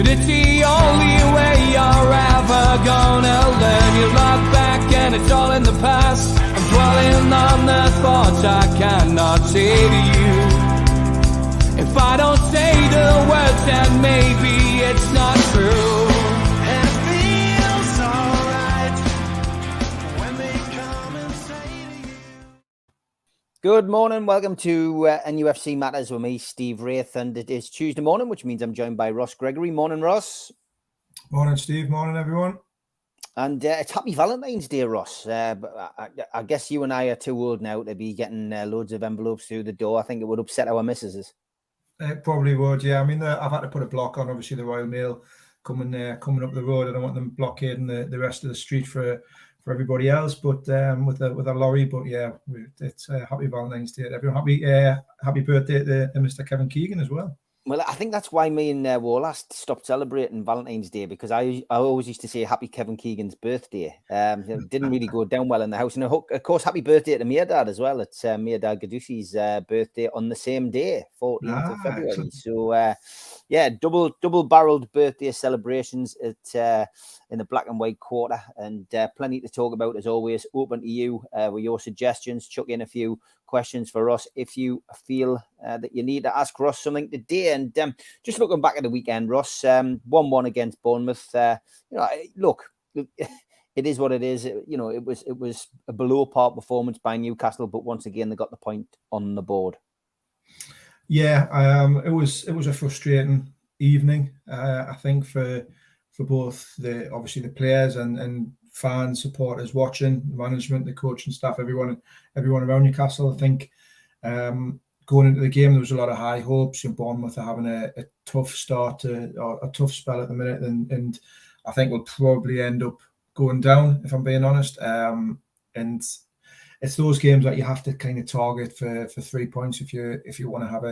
But it's the only way you're ever gonna learn. You look back and it's all in the past. I'm dwelling on the thoughts I cannot say to you. If I don't say the words, then maybe it's not true. And it feels alright when they come and say to you. Good morning, welcome to NUFC Matters with me, Steve Wraith, and it is Tuesday morning, which means I'm joined by Gregory. Morning, Ross. Morning, Steve. Morning, everyone. And it's Happy Valentine's Day, Ross. But I guess you and I are too old now to be getting loads of envelopes through the door. I think it would upset our missuses. It probably would, yeah. I mean, I've had to put a block on, obviously, the Royal Mail coming up the road. I don't want them blockading the rest of the street for everybody else, but with a lorry. But yeah, it's Happy Valentine's Day to everyone. Happy birthday to Mr. Kevin Keegan as well. Well, I think that's why me and Warlast stopped celebrating Valentine's Day, because I always used to say Happy Kevin Keegan's birthday. It didn't really go down well in the house. And of course, happy birthday to Mirdad as well. It's Mirdad Gadusi's birthday on the same day, 14th of February. Excellent. So, yeah, double-barreled birthday celebrations in the black and white quarter, and plenty to talk about as always. Open to you with your suggestions. Chuck in a few questions for us if you feel that you need to ask Ross something today. And just looking back at the weekend, Ross, 1-1 against Bournemouth. Look, it is what it is. It was a below par performance by Newcastle, but once again they got the point on the board. Yeah, it was a frustrating evening. I think for both obviously the players and fans, supporters watching, management, the coaching staff, everyone around Newcastle. I think going into the game, there was a lot of high hopes. Bournemouth are having a tough start or a tough spell at the minute, and I think we'll probably end up going down, if I'm being honest. And it's those games that you have to kind of target for 3 points if you want to have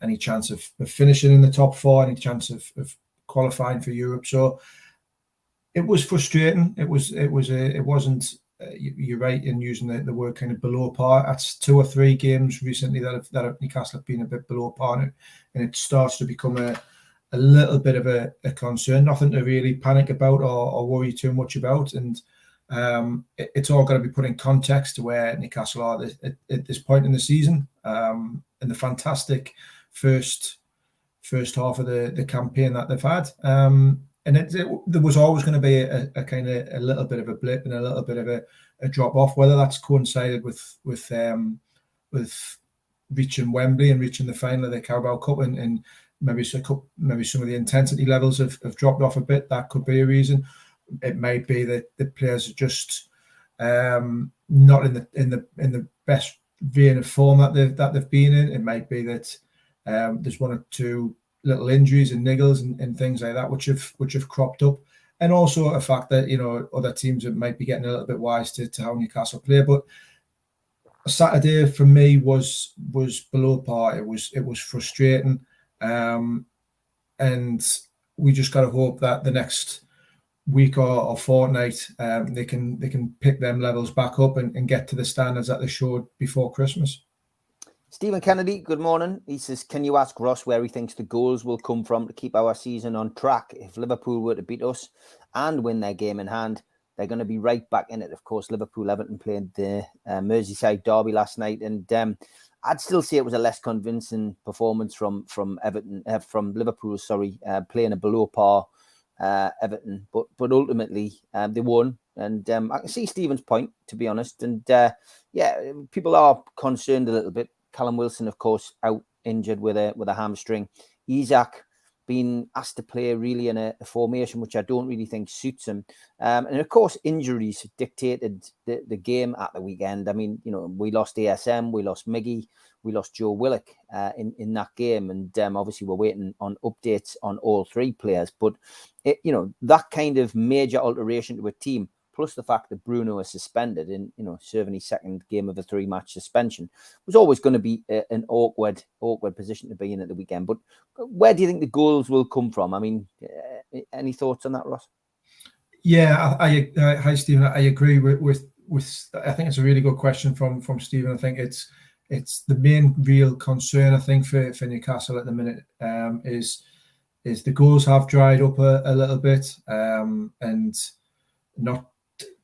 any chance of finishing in the top four, any chance of qualifying for Europe. So it was frustrating. It wasn't. You're right in using the word kind of below par. That's 2 or 3 games recently that Newcastle have been a bit below par, and it starts to become a little bit of a concern. Nothing to really panic about or worry too much about. And it's all got to be put in context to where Newcastle are at this point in the season, and the fantastic first half of the campaign that they've had. And there was always going to be a kind of a little bit of a blip and a little bit of a drop off, whether that's coincided with reaching Wembley and reaching the final of the Carabao Cup, and maybe some of the intensity levels have dropped off a bit. That could be a reason. It might be that the players are just not in the best vein of form that they've been in. It might be that there's 1 or 2 little injuries and niggles and things like that which have cropped up, and also a fact that other teams might be getting a little bit wise to how Newcastle play. But Saturday for me was below par. It was frustrating, and we just got to hope that the next week or fortnight they can pick them levels back up and get to the standards that they showed before Christmas. Stephen Kennedy, good morning. He says, can you ask Ross where he thinks the goals will come from to keep our season on track? If Liverpool were to beat us and win their game in hand, they're going to be right back in it. Of course, Everton played the Merseyside derby last night, and I'd still say it was a less convincing performance from Liverpool. Playing a below par Everton, but ultimately they won. And I can see Stephen's point, to be honest. And people are concerned a little bit. Callum Wilson, of course, out injured with a hamstring. Isak being asked to play really in a formation which I don't really think suits him. And of course, injuries dictated the game at the weekend. I mean, we lost ASM, we lost Miggy, we lost Joe Willock in that game. And obviously we're waiting on updates on all 3 players. But, that kind of major alteration to a team, plus the fact that Bruno is suspended in, serving his second game of a 3-match suspension, was always going to be an awkward position to be in at the weekend. But where do you think the goals will come from? I mean, any thoughts on that, Ross? Yeah, hi Stephen. I agree with. I think it's a really good question from Stephen. I think it's the main real concern I think for Newcastle at the minute is is the goals have dried up a little bit, and not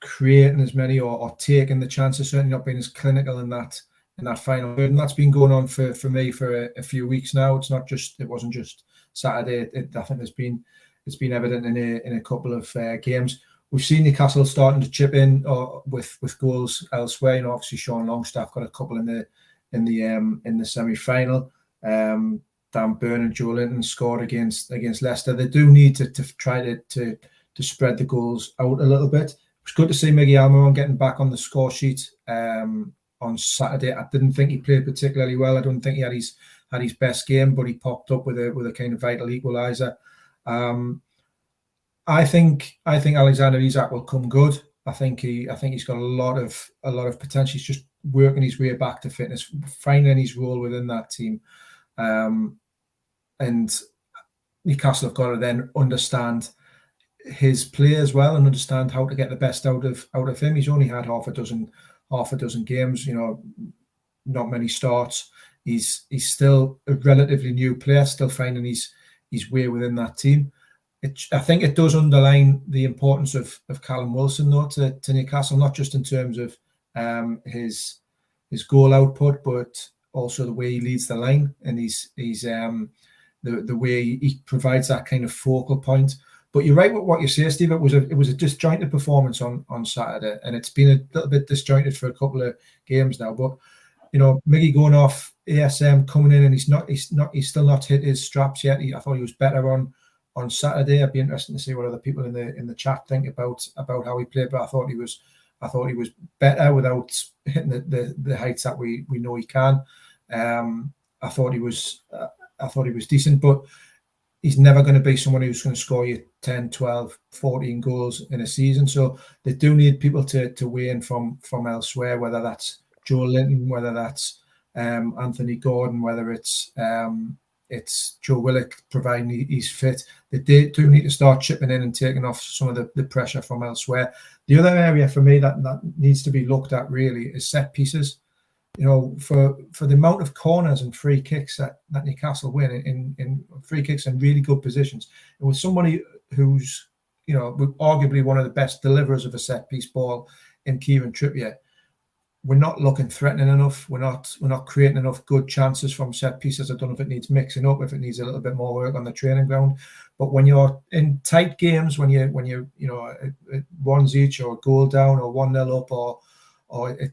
creating as many or taking the chances, certainly not being as clinical in that final third. And that's been going on for me for a few weeks now. It wasn't just Saturday. I think it's been evident in a couple of games. We've seen Newcastle starting to chip in with goals elsewhere. You know, obviously Sean Longstaff got a couple in the semi-final. Dan Burn and Joe Linton scored against Leicester. They do need to try to spread the goals out a little bit. It's good to see Miggy Almiron getting back on the score sheet on Saturday. I didn't think he played particularly well. I don't think he had his best game, but he popped up with a kind of vital equaliser. I think Alexander Isak will come good. I think he's got a lot of potential. He's just working his way back to fitness, finding his role within that team. And Newcastle have got to then understand his play as well and understand how to get the best out of him. He's only had half a dozen games, you know, not many starts. He's still a relatively new player, still finding his way within that team. I think it does underline the importance of Callum Wilson, though, to Newcastle, not just in terms of his goal output, but also the way he leads the line and the way he provides that kind of focal point. But you're right with what you say, Steve. It was a disjointed performance on Saturday, and it's been a little bit disjointed for a couple of games now. But you know, Miggy going off, ASM coming in, and he's still not hit his straps yet. I thought he was better on Saturday. I'd be interested to see what other people in the chat think about how he played. But I thought he was better without hitting the heights that we know he can. I thought he was decent, but he's never going to be someone who's going to score you 10, 12, 14 goals in a season. So they do need people to weigh in from elsewhere, whether that's Joe Linton, whether that's Anthony Gordon, whether it's Joe Willock providing he's fit. They do need to start chipping in and taking off some of the pressure from elsewhere. The other area for me that needs to be looked at really is set pieces. You know, for the amount of corners and free kicks that Newcastle win in free kicks in really good positions, and with somebody who's, you know, arguably one of the best deliverers of a set piece ball in Kieran Trippier, we're not looking threatening enough. We're not creating enough good chances from set pieces. I don't know if it needs mixing up, if it needs a little bit more work on the training ground. But when you're in tight games, when you know, ones each or a goal down or 1-0 up or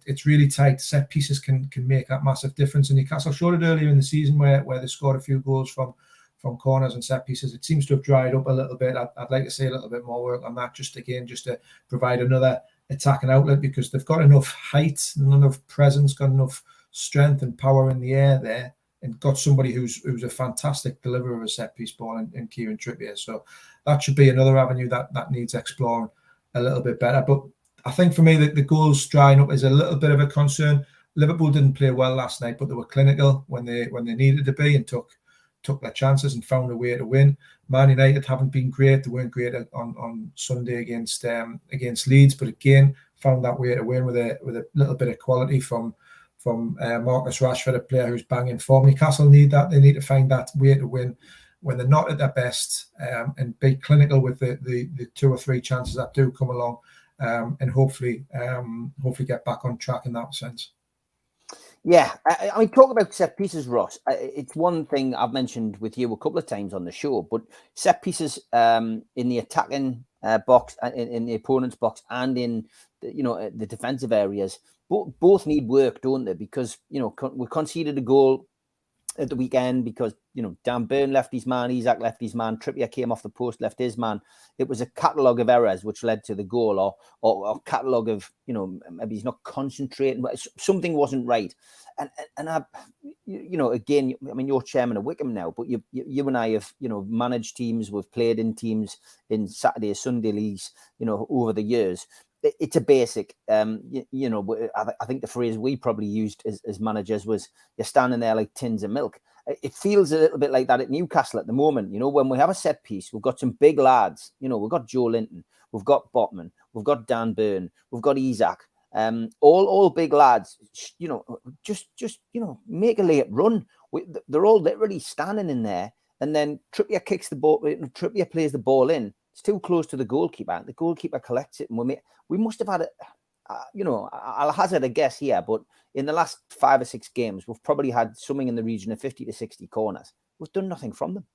it's really tight, set pieces can make that massive difference. And Newcastle showed it earlier in the season where they scored a few goals from corners and set pieces. It seems to have dried up a little bit. I'd like to see a little bit more work on that, just to provide another attacking outlet, because they've got enough height and enough presence, got enough strength and power in the air there, and got somebody who's a fantastic deliverer of a set piece ball in Kieran Trippier. So that should be another avenue that needs exploring a little bit better. But I think for me, the goals drying up is a little bit of a concern. Liverpool didn't play well last night, but they were clinical when they needed to be and took their chances and found a way to win. Man United haven't been great. They weren't great on Sunday against Leeds, but again found that way to win with a little bit of quality from Marcus Rashford, a player who's banging form. Newcastle need that. They need to find that way to win when they're not at their best, and be clinical with the 2 or 3 chances that do come along. And hopefully get back on track in that sense. Yeah, I mean, talk about set pieces, Ross. It's one thing I've mentioned with you a couple of times on the show, but set pieces in the attacking box, in the opponent's box, and in the defensive areas, both need work, don't they? Because we conceded a goal at the weekend because Dan Burn left his man, Isak left his man, Trippier came off the post, left his man. It was a catalogue of errors which led to the goal, or catalogue of maybe he's not concentrating, but something wasn't right. And I, again, I mean, you're chairman of Wickham now, but you and I have managed teams, we've played in teams in Saturday, Sunday leagues, over the years. It's a basic, I think the phrase we probably used as managers was, you're standing there like tins of milk. It feels a little bit like that at Newcastle at the moment. When we have a set piece, we've got some big lads. We've got Joe Linton, we've got Botman, we've got Dan Burn, we've got Isak, all big lads. Just make a late run. They're all literally standing in there and then Trippier kicks the ball. Trippier plays the ball in. It's too close to the goalkeeper. The goalkeeper collects it, and we must have had it. I'll hazard a guess here, but in the last 5 or 6 games, we've probably had something in the region of 50 to 60 corners. We've done nothing from them.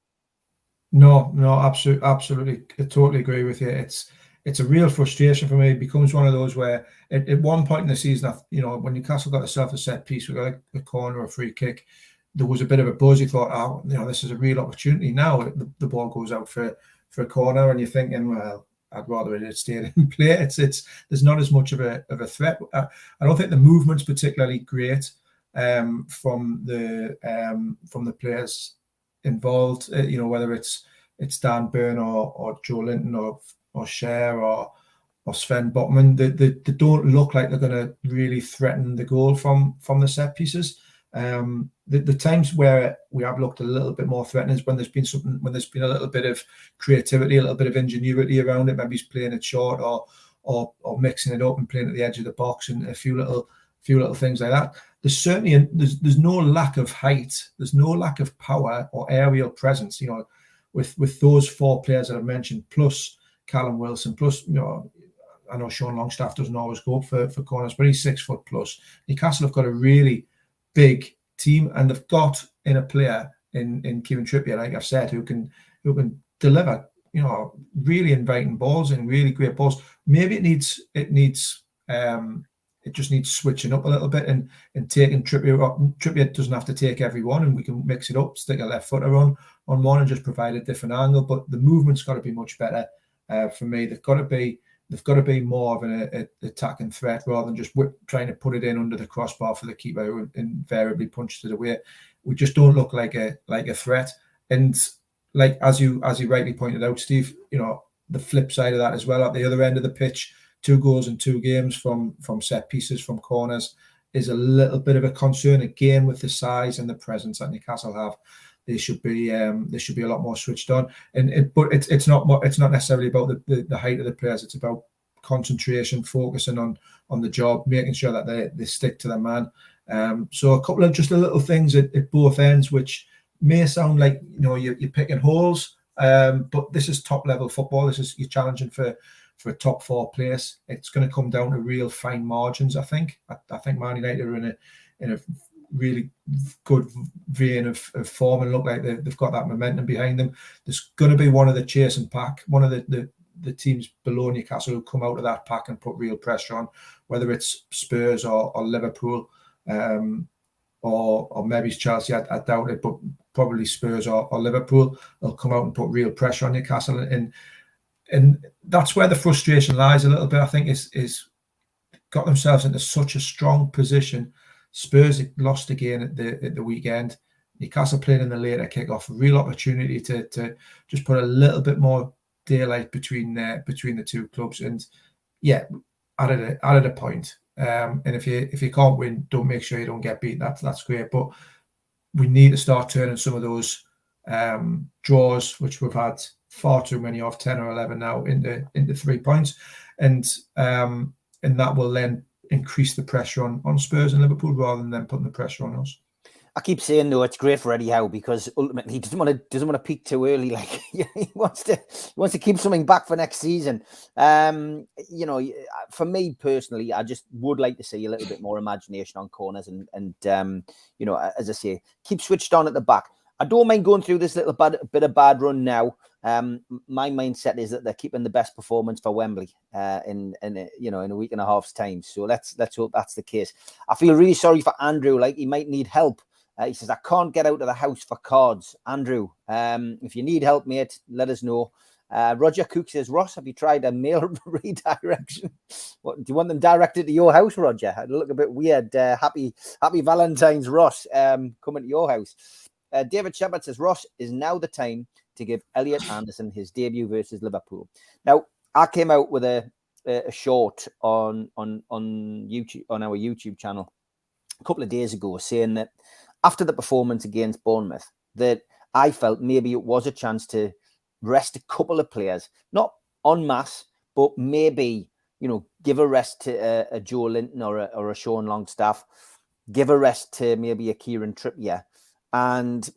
No, absolutely. I totally agree with you. It's a real frustration for me. It becomes one of those where at one point in the season, when Newcastle got themselves a set piece, we got a corner or a free kick, there was a bit of a buzz. You thought, this is a real opportunity. Now the ball goes out for a corner, and you're thinking, well, I'd rather it stay in play. There's not as much of a threat. I don't think the movement's particularly great from the players involved. Whether it's Dan Burn or Joe Linton or Cher or Sven Botman, they don't look like they're going to really threaten the goal from the set pieces. The times where we have looked a little bit more threatening is when there's been a little bit of creativity, a little bit of ingenuity around it. Maybe he's playing it short or mixing it up and playing at the edge of the box, and a few little things like that. There's certainly there's no lack of height, there's no lack of power or aerial presence. With those 4 players that I've mentioned, plus Callum Wilson, plus I know Sean Longstaff doesn't always go up for corners, but he's 6 foot plus. Newcastle have got a really big team, and they've got in a player in Kieran Trippier, like I've said, who can deliver, really inviting balls and really great balls. Maybe it just needs switching up a little bit and taking Trippier up. Trippier doesn't have to take every one, and we can mix it up, stick a left footer on one and just provide a different angle. But the movement's got to be much better for me. They've got to be more of an attacking threat rather than just trying to put it in under the crossbar for the keeper who invariably punches it away. We just don't look like a threat. And like as you rightly pointed out, Steve, the flip side of that as well, at the other end of the pitch, 2 goals in 2 games from set pieces, from corners, is a little bit of a concern. Again, with the size and the presence that Newcastle have, they should be a lot more switched on. But it's not necessarily about the height of the players. It's about concentration, focusing on the job, making sure that they stick to their man. So a couple of just little things at both ends, which may sound like you're picking holes, but this is top level football. You're challenging for a top 4 place. It's going to come down to real fine margins. I think Man United are in a really good vein of form and look like they've got that momentum behind them. There's going to be one of the chasing pack, one of the teams below Newcastle who come out of that pack and put real pressure on, whether it's Spurs or Liverpool or maybe it's Chelsea. I doubt it, but probably Spurs or Liverpool will come out and put real pressure on Newcastle, and that's where the frustration lies a little bit. I think is got themselves into such a strong position. Spurs lost again at the weekend. Newcastle playing in the later kickoff, real opportunity to just put a little bit more daylight between the 2 clubs, and added a point. And if you can't win, don't make sure you don't get beat. That's great, but we need to start turning some of those draws, which we've had far too many of, 10 or 11 now, into 3 points, and that will then increase the pressure on Spurs and Liverpool rather than them putting the pressure on us. I keep saying though, it's great for Eddie Howe because ultimately he doesn't want to peak too early. Like he wants to keep something back for next season. For me personally, I just would like to see a little bit more imagination on corners and as I say, keep switched on at the back. I don't mind going through this little bit of bad run now. My mindset is that they're keeping the best performance for Wembley in a week and a half's time. So let's hope that's the case. I feel really sorry for Andrew. Like he might need help. He says, I can't get out of the house for cards. Andrew, if you need help, mate, let us know. Roger Cook says, Ross, have you tried a mail redirection? What, do you want them directed to your house, Roger? It'll look a bit weird. Happy Valentine's, Ross, coming to your house. David Shepard says, Ross, is now the time to give Elliot Anderson his debut versus Liverpool. Now, I came out with a short on YouTube, on our YouTube channel a couple of days ago, saying that after the performance against Bournemouth, that I felt maybe it was a chance to rest a couple of players, not en masse, but maybe, give a rest to a Joe Linton or a Sean Longstaff, give a rest to maybe a Kieran Trippier, and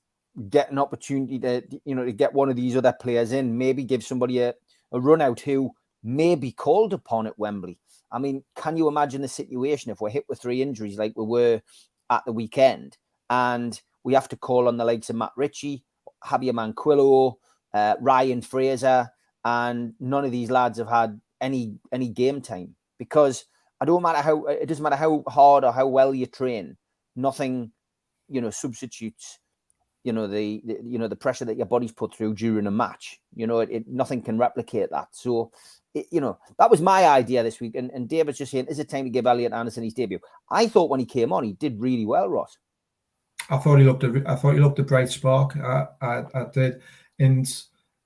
get an opportunity to, to get one of these other players in, maybe give somebody a run out who may be called upon at Wembley. I mean, can you imagine the situation if we're hit with 3 injuries like we were at the weekend, and we have to call on the likes of Matt Ritchie, Javier Manquillo, Ryan Fraser, and none of these lads have had any game time? Because it doesn't matter how hard or how well you train, nothing, substitutes, the pressure that your body's put through during a match. Nothing can replicate that. So, that was my idea this week. And David's just saying, is it time to give Elliot Anderson his debut? I thought when he came on, he did really well, Ross. I thought he looked a bright spark. I did, and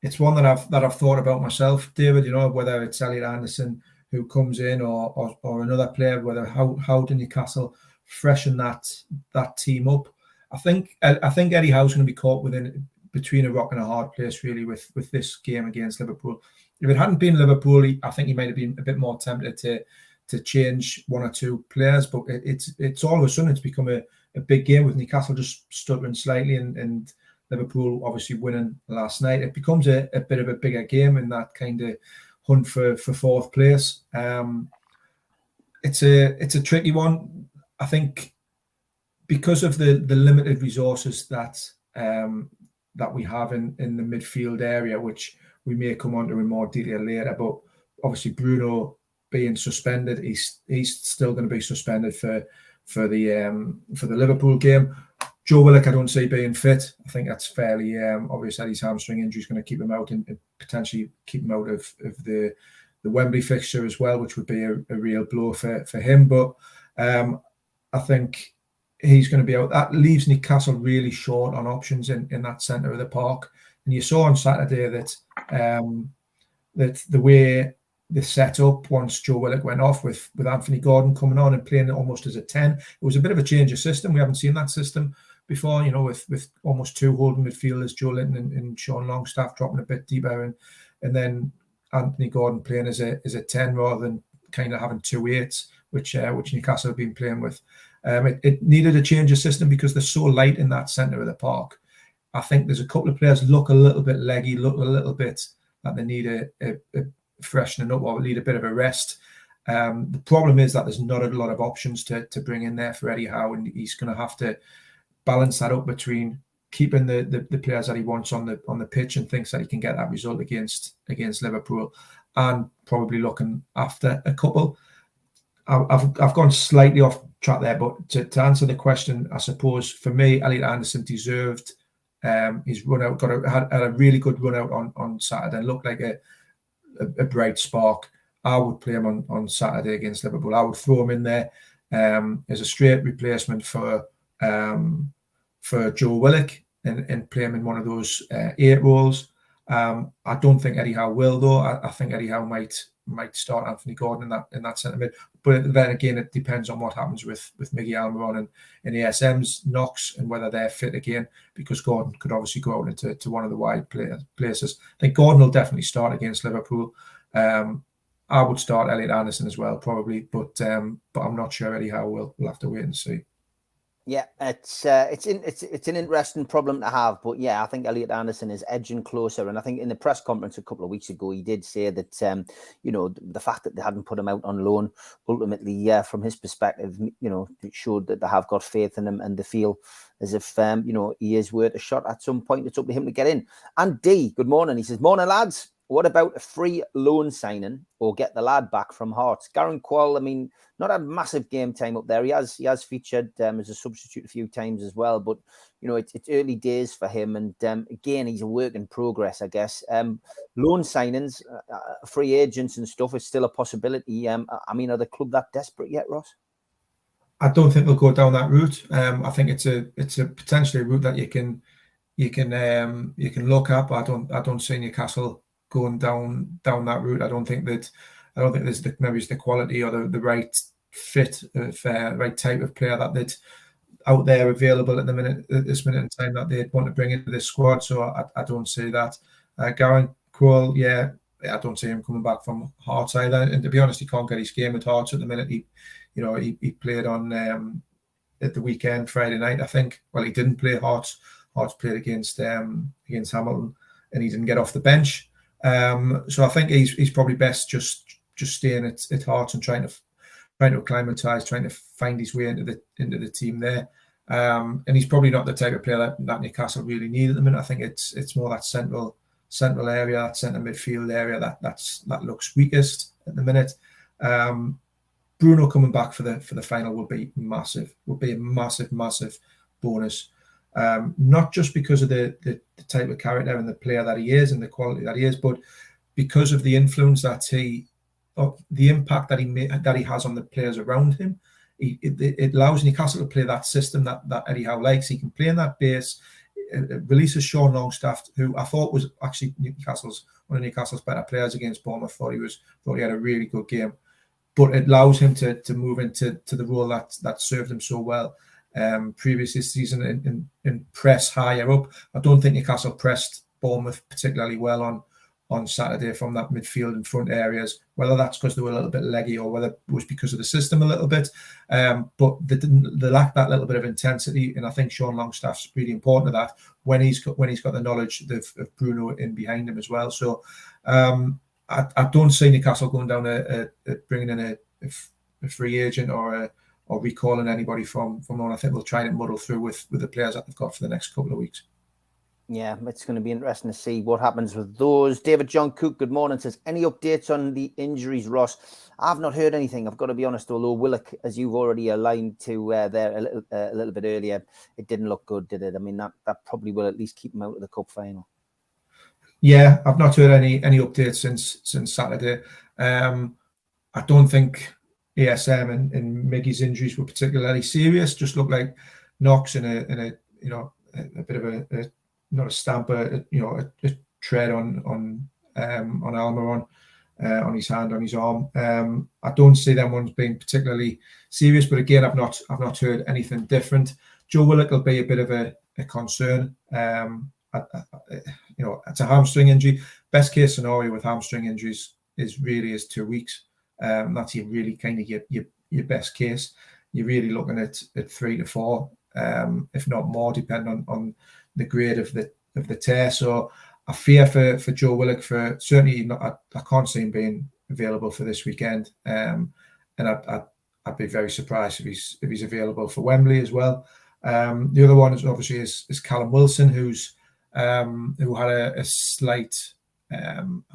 it's one that I've thought about myself, David. Whether it's Elliot Anderson who comes in or another player, whether how do Newcastle freshen that team up. I think Eddie Howe's going to be caught between a rock and a hard place, really, with this game against Liverpool. If it hadn't been Liverpool, I think he might have been a bit more tempted to change 1 or 2 players. But it's all of a sudden it's become a big game with Newcastle just stuttering slightly and Liverpool obviously winning last night. It becomes a bit of a bigger game in that kind of hunt for 4th place. It's a tricky one. I think because of the limited resources that we have in the midfield area, which we may come on to in more detail later. But obviously Bruno being suspended, he's still going to be suspended for the Liverpool game. Joe Willock, I don't see being fit. I think that's fairly obvious that his hamstring injury is going to keep him out and potentially keep him out of the Wembley fixture as well, which would be a real blow for him. But I think he's going to be out. That leaves Newcastle really short on options in that centre of the park. And you saw on Saturday that the way the setup once Joe Willock went off with Anthony Gordon coming on and playing almost as a 10, it was a bit of a change of system. We haven't seen that system before, with almost 2 holding midfielders, Joe Linton and Sean Longstaff dropping a bit deeper, and then Anthony Gordon playing as a 10 rather than kind of having 2 8s, which Newcastle have been playing with. It needed a change of system because they're so light in that centre of the park. I think there's a couple of players look a little bit leggy, look a little bit that they need a freshening up or need a bit of a rest. The problem is that there's not a lot of options to bring in there for Eddie Howe, and he's going to have to balance that up between keeping the players that he wants on the pitch and thinks that he can get that result against Liverpool, and probably looking after a couple. I've gone slightly off track there, but to answer the question, I suppose for me, Elliot Anderson deserved his run out. Had a really good run out on Saturday and looked like a bright spark. I would play him on Saturday against Liverpool. I would throw him in there as a straight replacement for Joe Willock and play him in one of those 8 roles. I don't think Eddie Howe will, though. I think Eddie Howe might start Anthony Gordon in that centre mid. But then again, it depends on what happens with Miggy Almiron and ASM's knocks and whether they're fit again, because Gordon could obviously go out into one of the wide places. I think Gordon will definitely start against Liverpool. I would start Elliot Anderson as well, probably, but I'm not sure Eddie Howe will. We'll have to wait and see. Yeah, it's an interesting problem to have, but yeah, I think Elliot Anderson is edging closer. And I think in the press conference a couple of weeks ago, he did say that the fact that they hadn't put him out on loan, ultimately, from his perspective, it showed that they have got faith in him and they feel as if he is worth a shot at some point. It's up to him to get in. And D, good morning. He says, "Morning, lads. What about a free loan signing or get the lad back from Hearts?" Garen Quall, I mean, not a massive game time up there. He has featured as a substitute a few times as well, but it's early days for him. And again, he's a work in progress, I guess. Loan signings, free agents and stuff is still a possibility. I mean, are the club that desperate yet, Ross? I don't think they'll go down that route. I think it's a potentially a route that you can look at. But I don't see Newcastle going down that route. I don't think there's maybe it's the quality or the right fit of right type of player that they'd out there available at this minute in time that they'd want to bring into this squad. So I don't see that. Garen Quall, yeah, I don't see him coming back from Hearts either. And to be honest, he can't get his game at Hearts at the minute. He played on at the weekend, Friday night, I think. Well, he didn't play Hearts Hearts played against Hamilton, and he didn't get off the bench. So I think he's probably best just staying at Hearts and trying to acclimatise, trying to find his way into the team there. And he's probably not the type of player that Newcastle really need at the minute. I think it's more that central area, that centre midfield area that looks weakest at the minute. Bruno coming back for the final will be massive. Will be a massive bonus. Not just because of the type of character and the player that he is and the quality that he is, but because of the influence the impact that he has on the players around him. It allows Newcastle to play that system that Eddie Howe likes. He can play in that base. It releases Sean Longstaff, who I thought was actually one of Newcastle's better players against Bournemouth. Thought he had a really good game, but it allows him to move into the role that served him so well previous this season and press higher up. I don't think Newcastle pressed Bournemouth particularly well on Saturday from that midfield and front areas, whether that's because they were a little bit leggy or whether it was because of the system a little bit. But they lacked that little bit of intensity, and I think Sean Longstaff's really important to that when he's got the knowledge of Bruno in behind him as well. So I don't see Newcastle going down bringing in a free agent or recalling anybody from on. I think they'll try and muddle through with the players that they've got for the next couple of weeks. Yeah, it's going to be interesting to see what happens with those. David John Cook, good morning, says, any updates on the injuries, Ross? I've not heard anything, I've got to be honest, although Willock, as you've already aligned to there a little bit earlier, it didn't look good, did it? I mean, that probably will at least keep him out of the cup final. Yeah, I've not heard any updates since Saturday. I don't think ASM and Miggy's injuries were particularly serious. Just looked like knocks in a bit of a not a stamp, a tread on Almiron on his hand, on his arm. I don't see them ones being particularly serious, but again, I've not heard anything different. Joe Willock will be a bit of a concern. It's a hamstring injury. Best case scenario with hamstring injuries is 2 weeks. That's really kind of your best case. You're really looking at 3 to 4, if not more, depending on the grade of the tear. So I fear for Joe Willock I can't see him being available for this weekend. And I'd be very surprised if he's available for Wembley as well. The other one is obviously Callum Wilson, who had a slight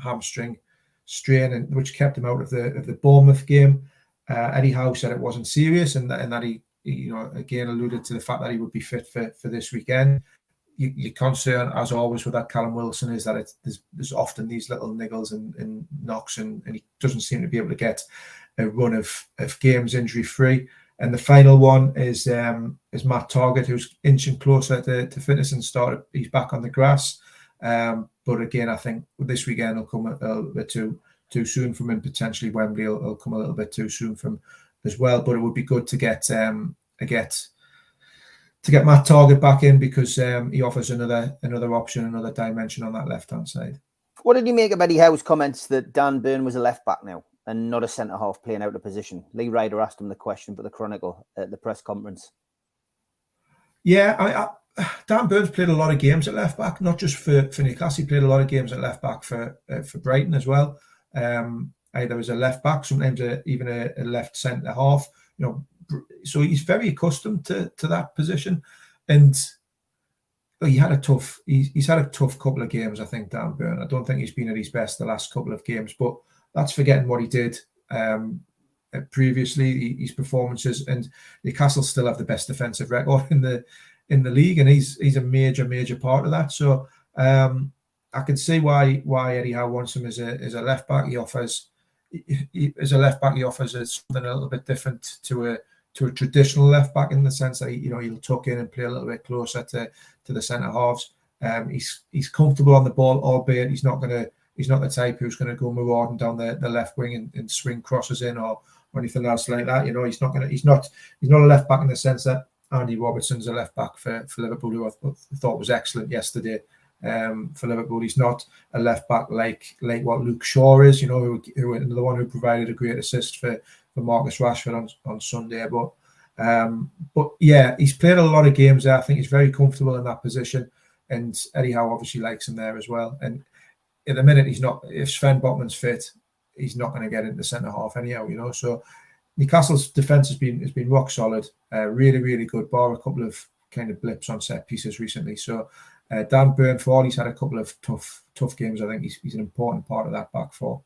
hamstring strain, which kept him out of the Bournemouth game. Eddie Howe said it wasn't serious, and that he again alluded to the fact that he would be fit for this weekend. Your concern, as always, with that Callum Wilson is that there's often these little niggles and knocks, and he doesn't seem to be able to get a run of games injury free. And the final one is Matt Targett, who's inching closer to fitness and he's back on the grass. But again, I think this weekend will come a little bit too soon from him. Potentially Wembley will come a little bit too soon from as well. But it would be good to get Matt Targett back in, because he offers another option, another dimension on that left-hand side. What did you make of Eddie Howe's comments that Dan Burn was a left-back now and not a centre-half playing out of position? Lee Ryder asked him the question, but the Chronicle at the press conference. Yeah, Dan Burn's played a lot of games at left-back, not just for Newcastle. He played a lot of games at left-back for Brighton as well. Either as a left-back, sometimes even a left centre-half. So he's very accustomed to that position, and he's had a tough couple of games, I think, Dan Burn. I don't think he's been at his best the last couple of games, but that's forgetting what he did previously, his performances. And Newcastle still have the best defensive record in the league, and he's a major part of that. So I can see why Eddie Howe wants him as a left back. He offers something a little bit different to a traditional left back, in the sense that he'll tuck in and play a little bit closer to the centre halves. He's comfortable on the ball, albeit he's not the type who's going to go marauding down the left wing and swing crosses in or anything else like that. He's not a left back in the sense that Andy Robertson's a left back for Liverpool, who I thought was excellent yesterday. For Liverpool, he's not a left back like what Luke Shaw is, who the one who provided a great assist for Marcus Rashford on Sunday. But But yeah, he's played a lot of games there. I think he's very comfortable in that position, and Eddie Howe obviously likes him there as well. And at the minute, he's not. If Sven Botman's fit, he's not going to get into centre half anyhow, you know. So Newcastle's defence has been rock solid, really, really good, bar a couple of kind of blips on set pieces recently. So Dan Burn, for all he's had a couple of tough games, I think he's an important part of that back four.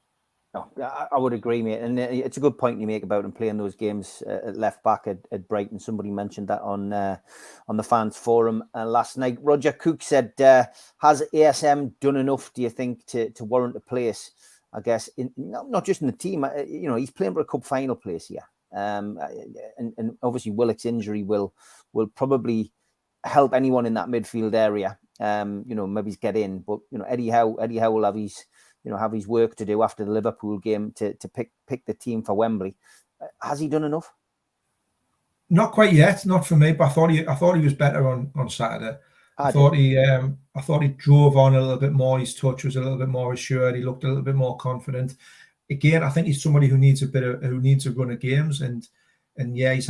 Oh, I would agree, mate. And it's a good point you make about him playing those games at left back at Brighton. Somebody mentioned that on the fans forum last night. Roger Cook said, has ASM done enough, do you think, to warrant a place? I guess not just in the team. You know, he's playing for a cup final place here. And obviously Willock's injury will probably help anyone in that midfield area. You know, maybe get in. But, you know, Eddie Howe will have his work to do after the Liverpool game to pick the team for Wembley. Has he done enough? Not quite yet, not for me. But I thought he was better on Saturday. I thought he drove on a little bit more. His touch was a little bit more assured. He looked a little bit more confident. Again, I think he's somebody who needs a run of games. And yeah, he's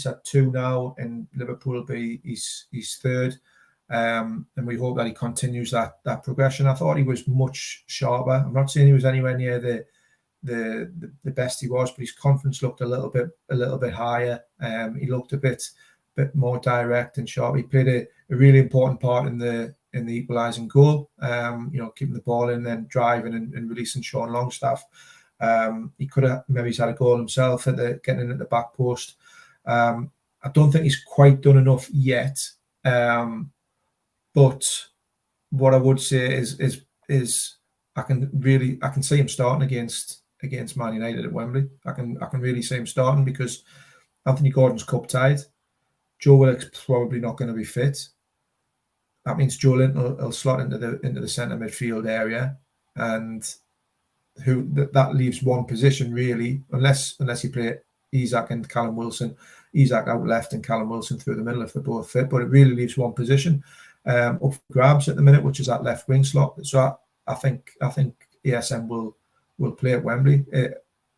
had two now, and Liverpool will be his third. And we hope that he continues that progression. I thought he was much sharper. I'm not saying he was anywhere near the best he was, but his confidence looked a little bit higher. He looked a bit more direct and sharp. He played a really important part in the equalising goal. You know, keeping the ball in, then driving and releasing Sean Longstaff. He could have maybe had a goal himself getting in at the back post. I don't think he's quite done enough yet. But what I would say is I can see him starting against Man United at Wembley. I can really see him starting because Anthony Gordon's cup tied. Joe Willock's probably not going to be fit. That means Joe Linton will slot into the centre midfield area, and that leaves one position really, unless you play Isak and Callum Wilson. Isak out left and Callum Wilson through the middle if they're both fit, but it really leaves one position up for grabs at the minute, which is that left wing slot. So I think ASM will play at Wembley.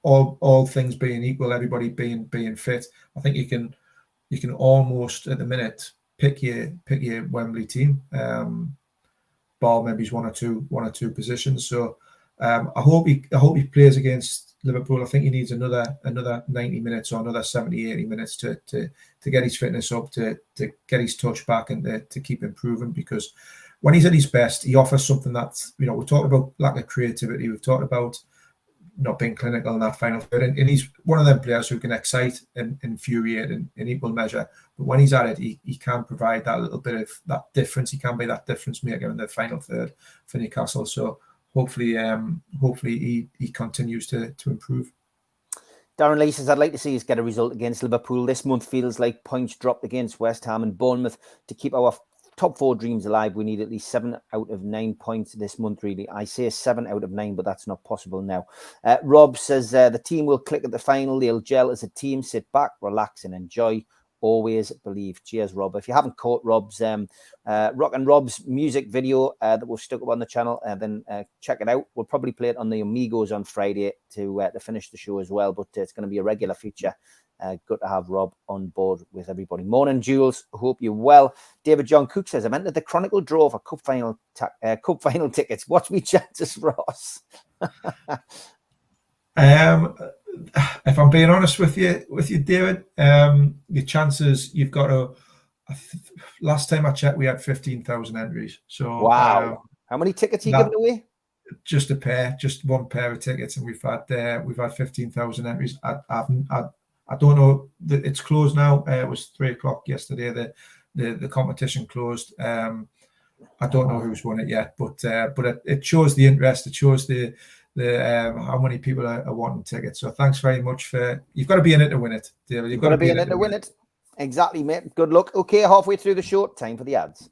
All things being equal, everybody being fit, I think you can almost at the minute pick your Wembley team. Bar maybe one or two positions. So I hope he plays against Liverpool. I think he needs another 90 minutes or another 70-80 minutes to get his fitness up, to get his touch back, and to keep improving. Because when he's at his best, he offers something that's, you know, we've talked about lack of creativity, we've talked about not being clinical in that final third, and he's one of them players who can excite and infuriate in equal measure. But when he's at it, he can provide that little bit of that difference. He can be that difference maker in the final third for Newcastle. So hopefully he continues to improve. Darren Lee says, I'd like to see us get a result against Liverpool. This month feels like points dropped against West Ham and Bournemouth. To keep our top four dreams alive, we need at least 7 out of 9 points this month, really. I say 7 out of 9, but that's not possible now. Rob says, the team will click at the final. They'll gel as a team. Sit back, relax, and enjoy. Always believe. Cheers, Rob. If you haven't caught Rob's Rock and Rob's music video that we've stuck up on the channel, then check it out. We'll probably play it on the Amigos on Friday to finish the show as well, but it's going to be a regular feature. Good to have Rob on board with everybody. Morning, Jules. Hope you're well. David John Cook says, I've entered the Chronicle draw for cup final tickets. Watch me chances, Ross. If I'm being honest with you, David, your chances, you've got to. Last time I checked, we had 15,000 entries. So wow, how many tickets are you giving away? Just one pair of tickets, and we've had 15,000 entries. I don't know. It's closed now. It was 3:00 yesterday. The competition closed. I don't know who's won it yet, but it shows the interest. It shows the how many people are wanting tickets. So thanks very much you've got to be in it to win it, David. You've got to be in it to win it. Exactly, mate. Good luck. Okay, halfway through the show, time for the ads.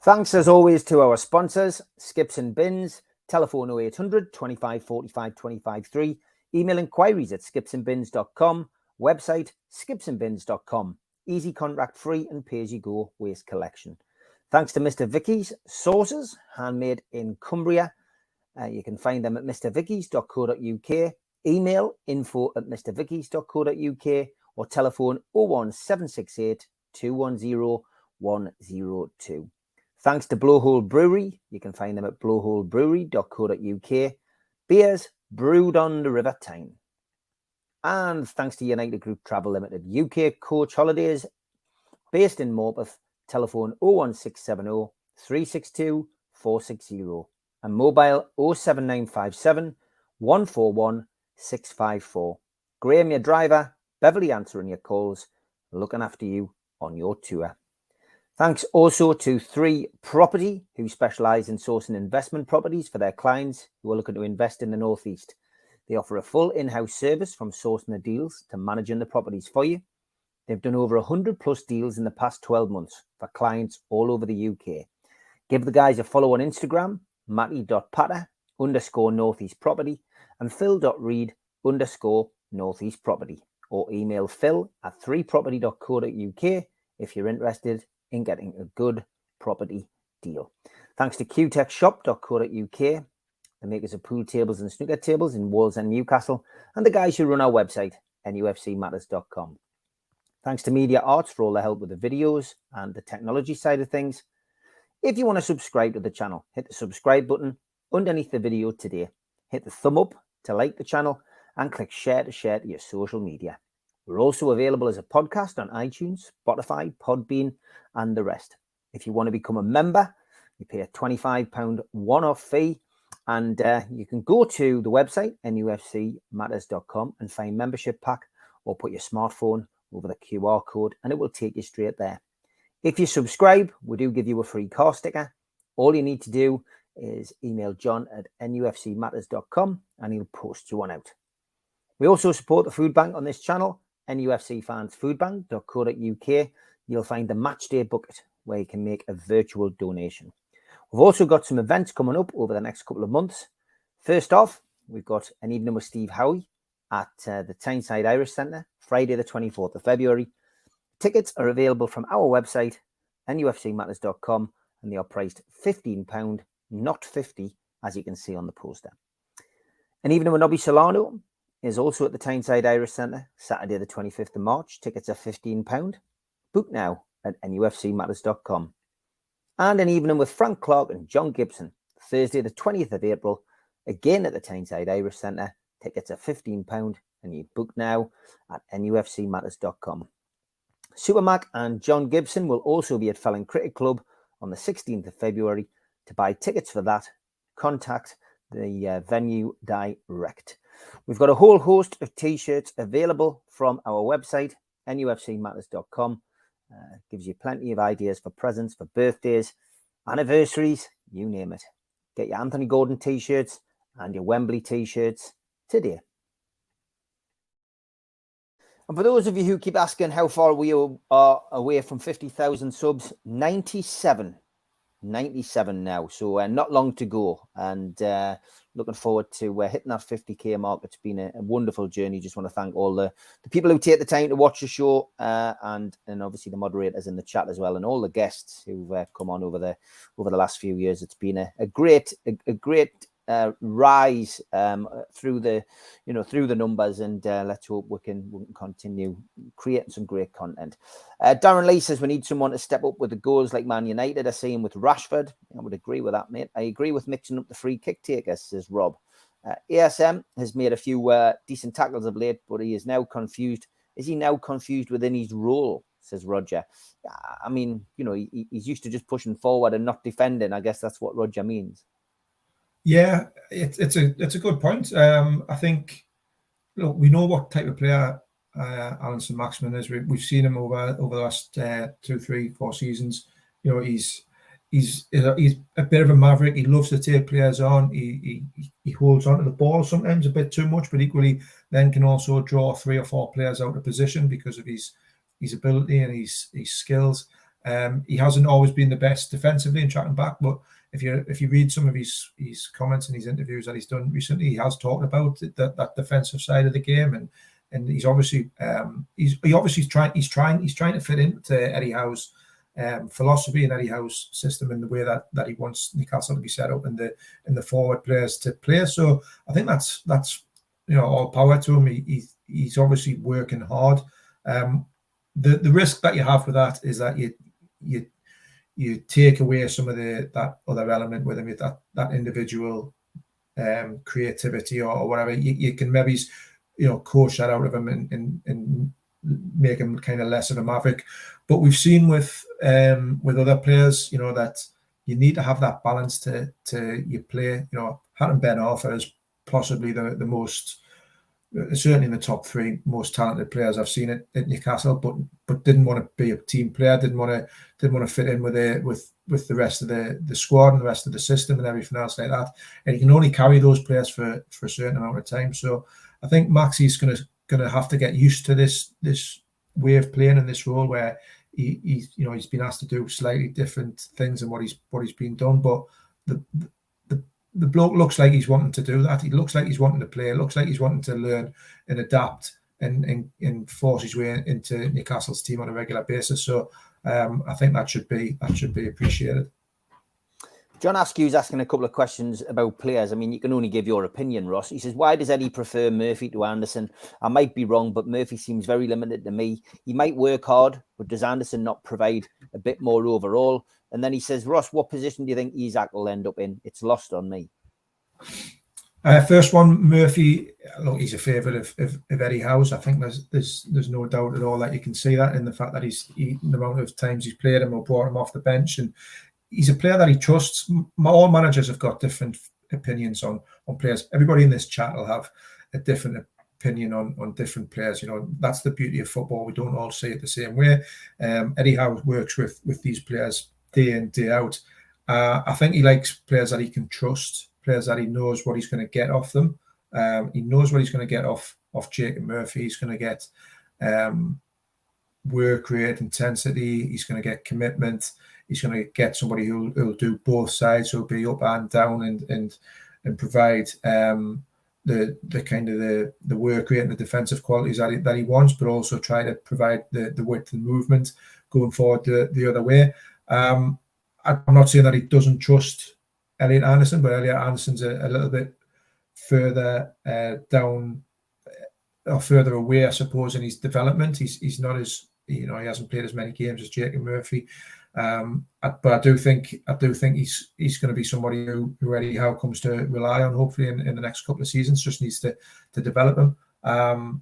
Thanks as always to our sponsors, Skips and Bins, telephone 0800 25 45 25 3, email inquiries at skipsandbins.com, website skipsandbins.com, easy contract free and pay as you go waste collection. Thanks to Mr. Vicky's sauces, handmade in Cumbria. You can find them at mrvickys.co.uk, email info@mrvickys.co.uk, or telephone 01768 210 102. Thanks to Blowhole Brewery. You can find them at blowholebrewery.co.uk. Beers brewed on the River Tyne. And thanks to United Group Travel Limited, UK Coach Holidays, based in Morpeth, telephone 01670 362 460 and mobile 07957 141 654. Graham, your driver, Beverly answering your calls, looking after you on your tour. Thanks also to 3 Property, who specialise in sourcing investment properties for their clients who are looking to invest in the North East. They offer a full in-house service from sourcing the deals to managing the properties for you. They've done over 100 plus deals in the past 12 months for clients all over the UK. Give the guys a follow on Instagram, matty.patter_northeast property and phil.reed_northeast property, or email phil@3property.co.uk if you're interested in getting a good property deal. Thanks to qtechshop.co.uk, the makers of pool tables and snooker tables in Wales and Newcastle, and the guys who run our website, nufcmatters.com. Thanks to Media Arts for all the help with the videos and the technology side of things. If you want to subscribe to the channel, hit the subscribe button underneath the video today. Hit the thumb up to like the channel and click share to your social media. We're also available as a podcast on iTunes, Spotify, Podbean, and the rest. If you want to become a member, you pay a £25 one-off fee, and you can go to the website, nufcmatters.com, and find membership pack, or put your smartphone over the QR code, and it will take you straight there. If you subscribe, we do give you a free car sticker. All you need to do is email john@nufcmatters.com, and he'll post you one out. We also support the food bank on this channel, nufcfansfoodbank.co.uk. You'll find the match day bucket where you can make a virtual donation. We've also got some events coming up over the next couple of months. First off, we've got an evening with Steve Howie at the Tyneside Irish Centre, Friday the 24th of February. Tickets are available from our website, nufcmatters.com, and they are priced £15, not $50, as you can see on the poster. An evening with Nobby Solano is also at the Tyneside Irish Centre, Saturday the 25th of March. Tickets are £15. Book now at nufcmatters.com. And an evening with Frank Clark and John Gibson, Thursday the 20th of April, again at the Tyneside Irish Centre. Tickets are £15 and you book now at nufcmatters.com. Supermac and John Gibson will also be at Felon Cricket Club on the 16th of February. To buy tickets for that, contact the venue direct. We've got a whole host of t-shirts available from our website, nufcmatters.com. Gives you plenty of ideas for presents, for birthdays, anniversaries, you name it. Get your Anthony Gordon t-shirts and your Wembley t-shirts today. And for those of you who keep asking how far we are away from 50,000 subs, 97 now, so not long to go, and looking forward to hitting that 50k mark. It's been a wonderful journey. Just want to thank all the people who take the time to watch the show, and obviously the moderators in the chat as well, and all the guests who've come on over the last few years. It's been a great rise through the numbers, and let's hope we can continue creating some great content. Darren Lee says we need someone to step up with the goals like Man United are seeing with Rashford. I would agree with that, mate. I agree with mixing up the free kick takers, says Rob. ASM has made a few decent tackles of late, but he is now confused. Is he now confused within his role, says Roger? I mean, he's used to just pushing forward and not defending. I guess that's what Roger means. Yeah, it's a good point. I think, look, we know what type of player Alan Saint-Maximin is. We've seen him over the last 2, 3, 4 seasons. He's a bit of a maverick. He loves to take players on. He holds onto the ball sometimes a bit too much, but equally then can also draw 3 or 4 players out of position because of his ability and his skills. He hasn't always been the best defensively in tracking back, but if you read some of his comments and his interviews that he's done recently, he has talked about that defensive side of the game, and he's obviously trying to fit into Eddie Howe's philosophy and Eddie Howe's system in the way that he wants Newcastle to be set up and the forward players to play. So I think that's all power to him. He's obviously working hard. The risk that you have with that is that you take away some of that other element with him, that individual creativity or whatever. You can maybe coach that out of him and make him kind of less of a maverick. But we've seen with other players, that you need to have that balance to you play. Hatton Ben Arthur is possibly the most, certainly in the top 3 most talented players I've seen at Newcastle, but didn't want to be a team player, didn't want to fit in with the rest of the squad and the rest of the system and everything else like that. And you can only carry those players for a certain amount of time. So I think Maxie's going to have to get used to this way of playing in this role where he's been asked to do slightly different things than what he's been done. But the bloke looks like he's wanting to do that. He looks like he's wanting to play. It looks like he's wanting to learn and adapt and force his way into Newcastle's team on a regular basis. So I think that should be appreciated. John Askew's asking a couple of questions about players. I mean, you can only give your opinion, Ross. He says, why does Eddie prefer Murphy to Anderson? I might be wrong, but Murphy seems very limited to me. He might work hard, but does Anderson not provide a bit more overall? And then he says, Ross, what position do you think Isak will end up in? It's lost on me. First one, Murphy. Look, he's a favourite of Eddie Howe's. I think there's no doubt at all that you can see that in the fact that the amount of times he's played him or brought him off the bench, and he's a player that he trusts. All managers have got different opinions on players. Everybody in this chat will have a different opinion on different players. That's the beauty of football. We don't all see it the same way. Eddie Howe works with these players day in, day out. I think he likes players that he can trust, players that he knows what he's going to get off them. He knows what he's going to get off Jacob Murphy. He's going to get work rate, intensity. He's going to get commitment. He's going to get somebody who'll do both sides, who'll be up and down and provide the kind of the work rate and the defensive qualities that he wants, but also try to provide the width and movement going forward the other way. I'm not saying that he doesn't trust Elliot Anderson, but Elliot Anderson's a little bit further down or further away, I suppose, in his development. He's not as he hasn't played as many games as Jacob Murphy. But I do think he's going to be somebody who Eddie Howe comes to rely on, hopefully in the next couple of seasons. Just needs to develop him. I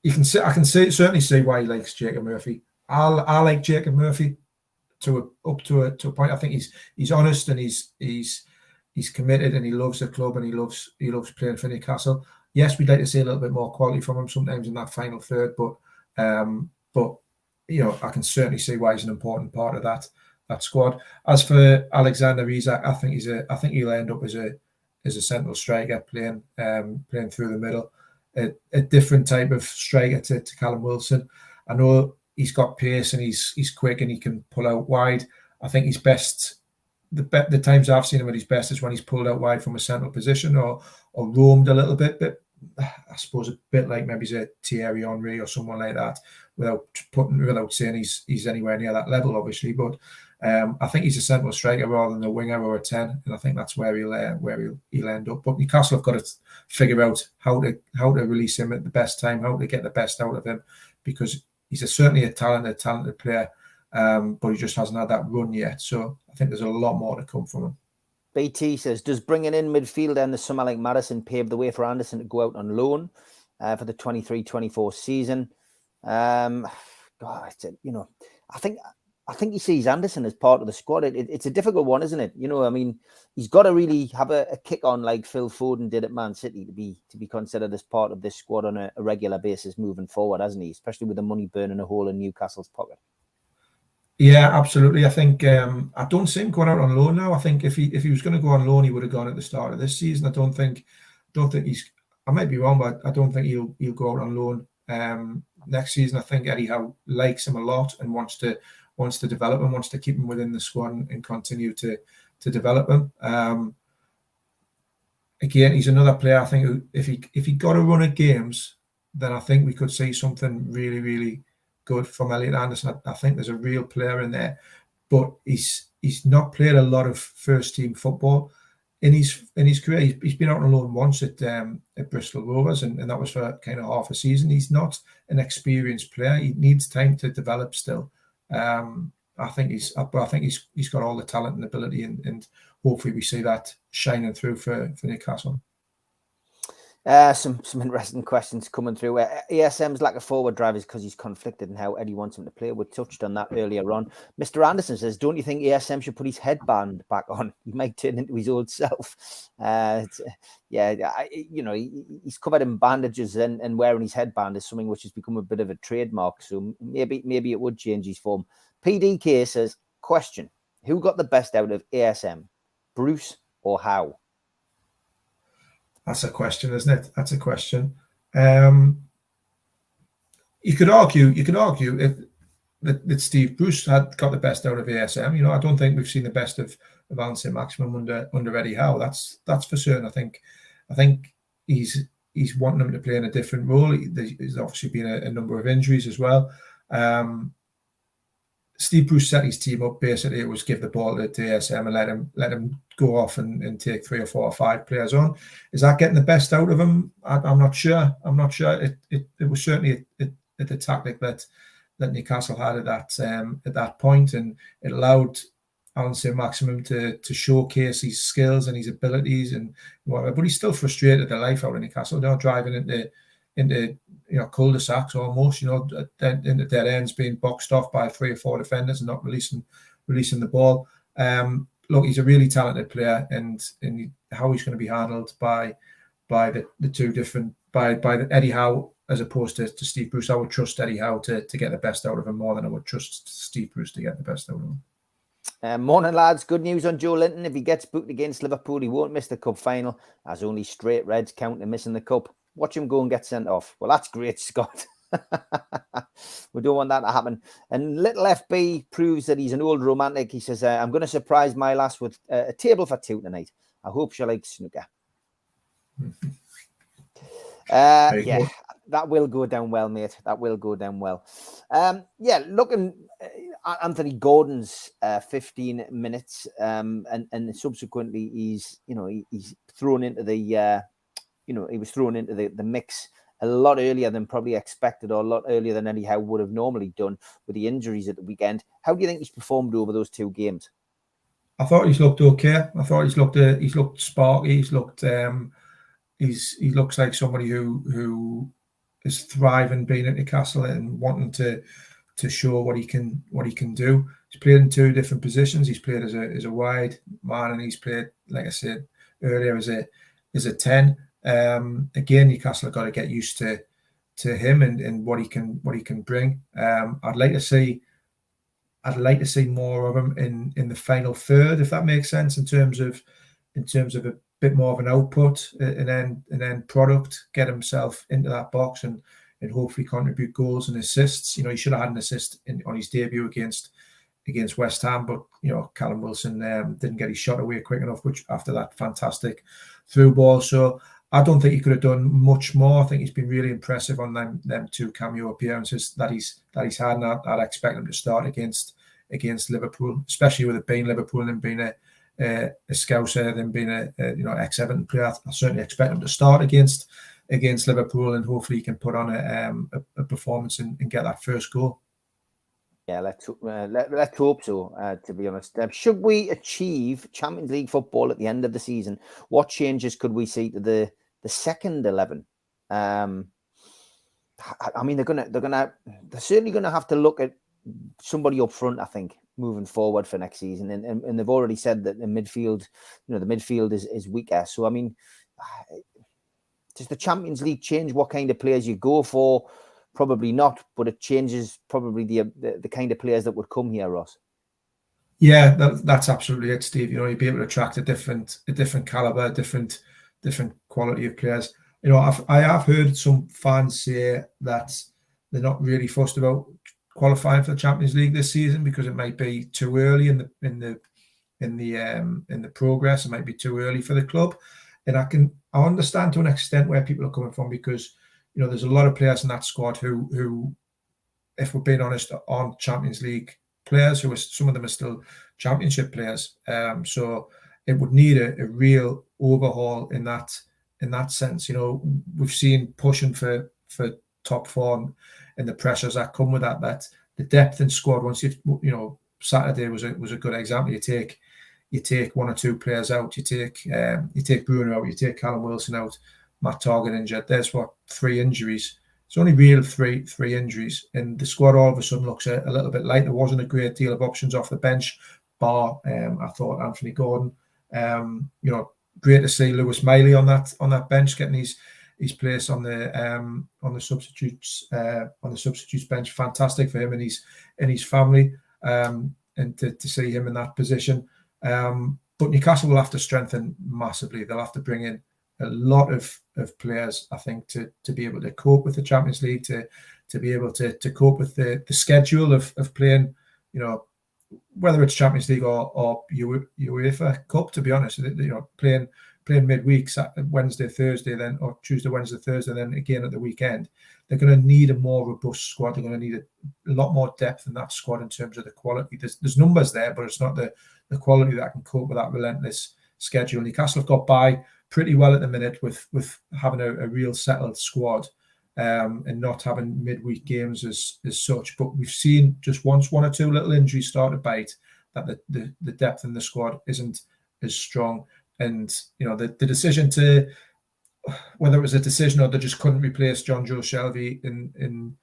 can certainly see why he likes Jacob Murphy. I like Jacob Murphy up to a point. I think he's honest and he's committed and he loves the club and he loves playing for Newcastle. Yes, we'd like to see a little bit more quality from him sometimes in that final third, but I can certainly see why he's an important part of that squad. As for Alexander Isak, I think he'll end up as a central striker playing through the middle, a different type of striker to Callum Wilson. I know he's got pace and he's quick and he can pull out wide. I think he's best. The times I've seen him at his best is when he's pulled out wide from a central position or roamed a little bit, but I suppose a bit like maybe he's a Thierry Henry or someone like that, without saying he's anywhere near that level, obviously. But I think he's a central striker rather than a winger or a 10, and I think that's where he'll end up. But Newcastle have got to figure out how to release him at the best time, how to get the best out of him, because he's certainly a talented player, but he just hasn't had that run yet. So I think there's a lot more to come from him. BT says, does bringing in midfielder in the summer like Madison pave the way for Anderson to go out on loan for the 23-24 season? I think he sees Anderson as part of the squad. It's a difficult one, isn't it? I mean, he's got to really have a kick on like Phil Foden did at Man City to be considered as part of this squad on a regular basis moving forward, hasn't he? Especially with the money burning a hole in Newcastle's pocket. Yeah, absolutely. I think I don't see him going out on loan now. I think if he was going to go on loan, he would have gone at the start of this season. I don't think he's. I might be wrong, but I don't think he'll go out on loan next season. I think Eddie Howe likes him a lot and wants to develop him, wants to keep him within the squad and continue to develop him. Again, he's another player. I think who, if he got a run of games, then I think we could see something really, really good from Elliot Anderson. I think there's a real player in there, but he's not played a lot of first team football in his career, he's been out on loan once at Bristol Rovers, and that was for kind of half a season. He's not an experienced player. He needs time to develop still. I think he's got all the talent and ability, and hopefully we see that shining through for Newcastle. Some interesting questions coming through. ASM's lack of forward drive is because he's conflicted in how Eddie wants him to play. We touched on that earlier on. Mr. Anderson says, don't you think ASM should put his headband back on? He might turn into his old self. He's covered in bandages, and wearing his headband is something which has become a bit of a trademark. So maybe it would change his form. PDK says, question, who got the best out of ASM, Bruce or Howe? That's a question, isn't it? That's a question. You could argue that Steve Bruce had got the best out of ASM. I don't think we've seen the best of Alan St-Maximin under Eddie Howe. That's for certain. I think he's wanting him to play in a different role. There's obviously been a number of injuries as well. Steve Bruce set his team up. Basically, it was give the ball to ASM and let him go off and take 3 or 4 or 5 players on. Is that getting the best out of him? I'm not sure. It was certainly the tactic that Newcastle had at that point, and it allowed Alan St-Maximin to showcase his skills and his abilities and whatever. But he's still frustrated the life out of Newcastle. They're driving into cul-de-sacs almost, into dead ends, being boxed off by 3 or 4 defenders and not releasing the ball. Look, he's a really talented player, and how he's going to be handled by the two different by Eddie Howe as opposed to Steve Bruce. I would trust Eddie Howe to get the best out of him more than I would trust Steve Bruce to get the best out of him. Morning, lads. Good news on Joe Linton. If he gets booked against Liverpool, he won't miss the cup final, as only straight reds count to missing the cup. Watch him go and get sent off. Well, that's great, Scott. We don't want that to happen. And Little FB proves that he's an old romantic. He says, I'm going to surprise my lass with a table for 2 tonight. I hope she likes snooker. Yeah, that will go down well, mate. That will go down well. Looking at Anthony Gordon's 15 minutes, and subsequently he's thrown into the he was thrown into the mix a lot earlier than probably expected, or a lot earlier than Eddie Howe would have normally done with the injuries at the weekend. How do you think he's performed over those 2 games? I thought he's looked okay. I thought he's looked sparky. He looks like somebody who is thriving being at Newcastle and wanting to show what he can do. He's played in 2 different positions. He's played as a wide man, and he's played, like I said earlier, as a 10. Again, Newcastle have got to get used to him and what he can bring. I'd like to see more of him in the final third, if that makes sense, in terms of a bit more of an output and then product, get himself into that box and hopefully contribute goals and assists. He should have had an assist on his debut against West Ham, but Callum Wilson didn't get his shot away quick enough, which after that fantastic through ball. So I don't think he could have done much more. I think he's been really impressive on them 2 cameo appearances that he's had, and I'd expect him to start against Liverpool, especially with it being Liverpool and being a Scouser, then being a ex-Everton player. I certainly expect him to start against Liverpool, and hopefully he can put on a performance and get that first goal. Yeah, let's hope so, to be honest. Should we achieve Champions League football at the end of the season, what changes could we see to the second 11? I mean, they're certainly gonna have to look at somebody up front, I think, moving forward for next season, and they've already said that the midfield, the midfield is weaker. So I mean, does the Champions League change what kind of players you go for? Probably not, but it changes probably the kind of players that would come here, Ross. Yeah, that's absolutely it, Steve. You'd be able to attract a different caliber, different quality of players. I have heard some fans say that they're not really fussed about qualifying for the Champions League this season because it might be too early in the progress. It might be too early for the club, and I understand to an extent where people are coming from, because there's a lot of players in that squad who, if we're being honest, aren't Champions League players. Some of them are still Championship players. So it would need a real overhaul in that sense. You know, we've seen pushing for top form and the pressures that come with that the depth in squad. Once Saturday was a good example. You take one or two players out. You take Bruno out. You take Callum Wilson out. Matt Target injured. There's 3 injuries. It's only real three injuries, and the squad all of a sudden looks a little bit light. There wasn't a great deal of options off the bench, bar I thought Anthony Gordon. Great to see Lewis Miley on that bench getting his place on the substitutes bench. Fantastic for him and his family, and to see him in that position. But Newcastle will have to strengthen massively. They'll have to bring in a lot of players, I think, to be able to cope with the Champions League, to be able to cope with the schedule of playing, whether it's Champions League or UEFA Cup. To be honest, playing midweek, Wednesday, Thursday, then or Tuesday, Wednesday, Thursday, then again at the weekend. They're going to need a more robust squad. They're going to need a lot more depth in that squad in terms of the quality. There's numbers there, but it's not the quality that can cope with that relentless schedule. Newcastle have got by pretty well at the minute with having a real settled squad, and not having midweek games as such. But we've seen just one or two little injuries start to bite, that the depth in the squad isn't as strong. And the decision to, whether it was a decision or they just couldn't replace John Joe Shelby in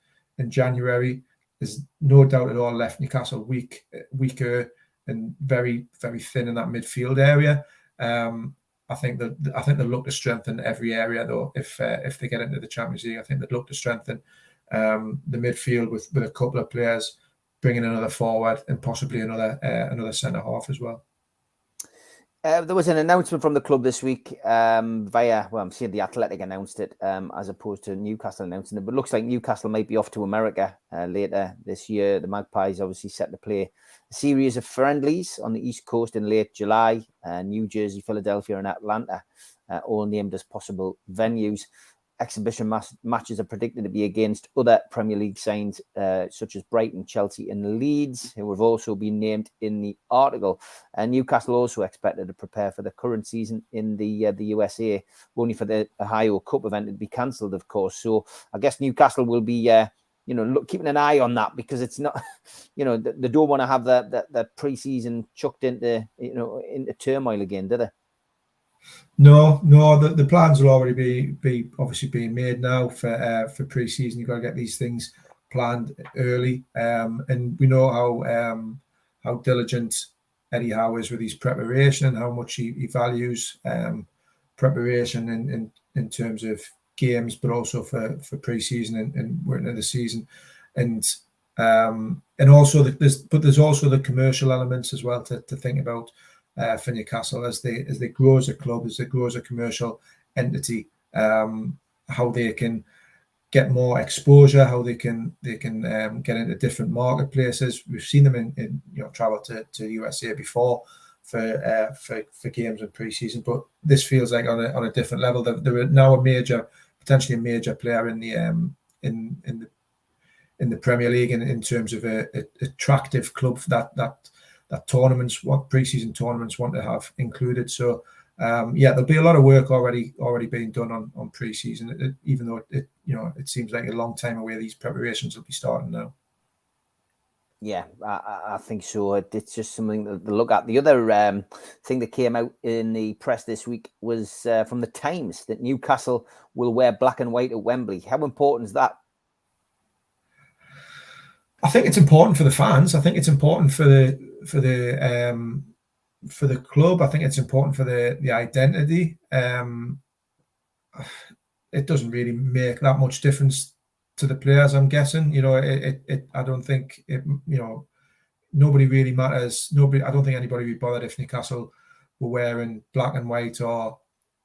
January, is no doubt at all left Newcastle weaker and very, very thin in that midfield area. I think they'll look to strengthen every area, though. If they get into the Champions League, I think they'd look to strengthen the midfield with a couple of players, bringing another forward and possibly another centre half as well. There was an announcement from the club this week I'm seeing the Athletic announced it as opposed to Newcastle announcing it. But it looks like Newcastle might be off to America later this year. The Magpies obviously set to play a series of friendlies on the East Coast in late July. New Jersey, Philadelphia and Atlanta all named as possible venues. Exhibition matches are predicted to be against other Premier League sides such as Brighton, Chelsea and Leeds, who have also been named in the article. Newcastle also expected to prepare for the current season in the USA, only for the Ohio Cup event to be cancelled, of course. So I guess Newcastle will be keeping an eye on that, because it's not, they don't want to have that pre-season chucked into turmoil again, do they? No, the plans will already be obviously being made now for pre-season. You've got to get these things planned early, and we know how diligent Eddie Howe is with his preparation and how much he values preparation in terms of games, but also for pre-season and working in the season, and also there's also the commercial elements as well to think about. For Newcastle, as they grow as a club, as they grow as a commercial entity, how they can get more exposure, how they can get into different marketplaces. We've seen them in travel to USA before for games and pre-season, but this feels like on a different level. They're now potentially a major player in the Premier League, in terms of a attractive club for that tournaments, what pre-season tournaments want to have included. So there'll be a lot of work already being done on pre-season, even though it seems like a long time away. These preparations will be starting now. Yeah, I think so. It's just something to look at. The other thing that came out in the press this week was from the Times, that Newcastle will wear black and white at Wembley. How important is that? I think it's important for the fans. I think it's important for the club. I think it's important for the identity. It doesn't really make that much difference to the players, I'm guessing. I don't think nobody really matters. I don't think anybody would be bothered if Newcastle were wearing black and white or